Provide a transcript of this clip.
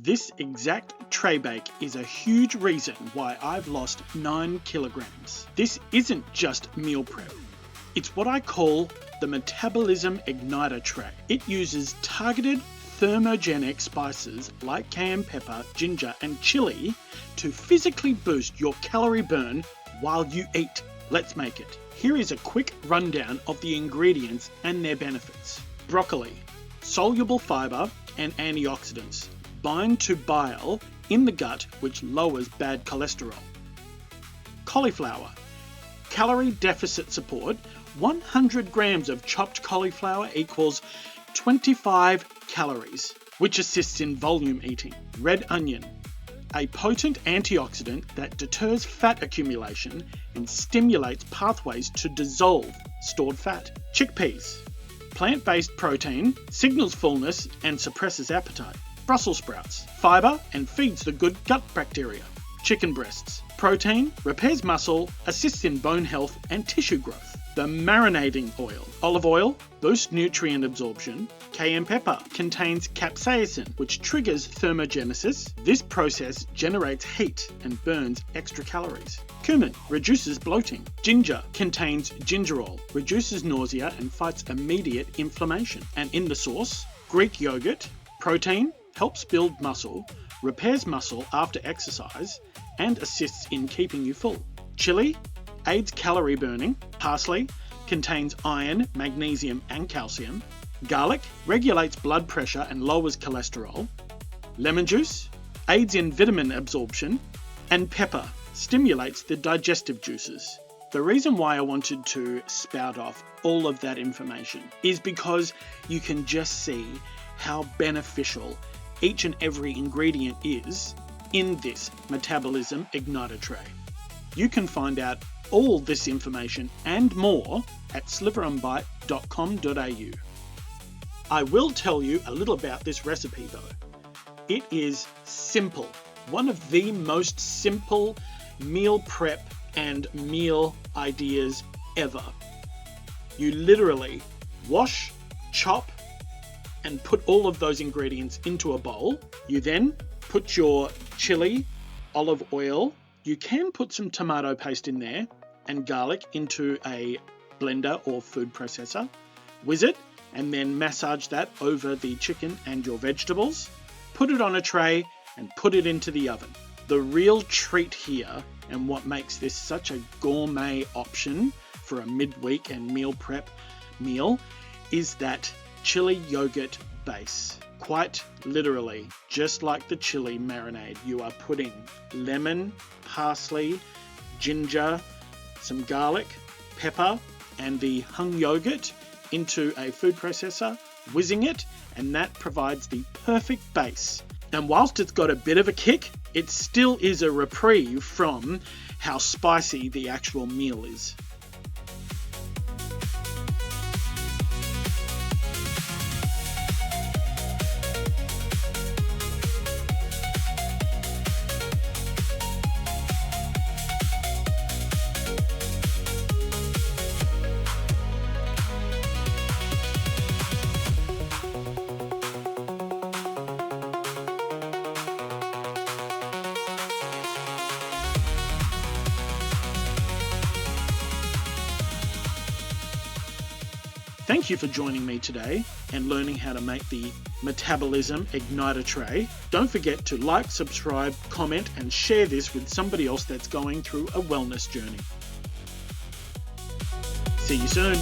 This exact tray bake is a huge reason why I've lost 9 kilograms. This isn't just meal prep. It's what I call the Metabolism Igniter Tray. It uses targeted thermogenic spices like cayenne pepper, ginger and chili to physically boost your calorie burn while you eat. Let's make it. Here is a quick rundown of the ingredients and their benefits. Broccoli, soluble fibre and antioxidants, bind to bile in the gut, which lowers bad cholesterol. Cauliflower, calorie deficit support. 100 grams of chopped cauliflower equals 25 calories, which assists in volume eating. Red onion, a potent antioxidant that deters fat accumulation and stimulates pathways to dissolve stored fat. Chickpeas, plant-based protein, signals fullness and suppresses appetite. Brussels sprouts, fibre and feeds the good gut bacteria. Chicken breasts, protein, repairs muscle, assists in bone health and tissue growth. The marinating oil, olive oil, boosts nutrient absorption. Cayenne pepper contains capsaicin, which triggers thermogenesis. This process generates heat and burns extra calories. Cumin reduces bloating. Ginger contains gingerol, reduces nausea and fights immediate inflammation. And in the sauce, Greek yogurt, protein, helps build muscle, repairs muscle after exercise, and assists in keeping you full. Chili aids calorie burning. Parsley contains iron, magnesium and calcium. Garlic regulates blood pressure and lowers cholesterol. Lemon juice aids in vitamin absorption. And pepper stimulates the digestive juices. The reason why I wanted to spout off all of that information is because you can just see how beneficial each and every ingredient is in this Metabolism Igniter Tray. You can find out all this information and more at sliverandbite.com.au. I will tell you a little about this recipe though. It is simple, one of the most simple meal prep and meal ideas ever. You literally wash, chop, and put all of those ingredients into a bowl. You then put your chili, olive oil, you can put some tomato paste in there, and garlic into a blender or food processor. Whiz it, and then massage that over the chicken and your vegetables. Put it on a tray and put it into the oven. The real treat here, and what makes this such a gourmet option for a midweek and meal prep meal, is that chili yogurt base. Quite literally, just like the chili marinade, you are putting lemon, parsley, ginger, some garlic, pepper, and the hung yogurt into a food processor, whizzing it, and that provides the perfect base. And whilst it's got a bit of a kick, it still is a reprieve from how spicy the actual meal is. Thank you for joining me today and learning how to make the Metabolism Igniter Tray. Don't forget to like, subscribe, comment, and share this with somebody else that's going through a wellness journey. See you soon.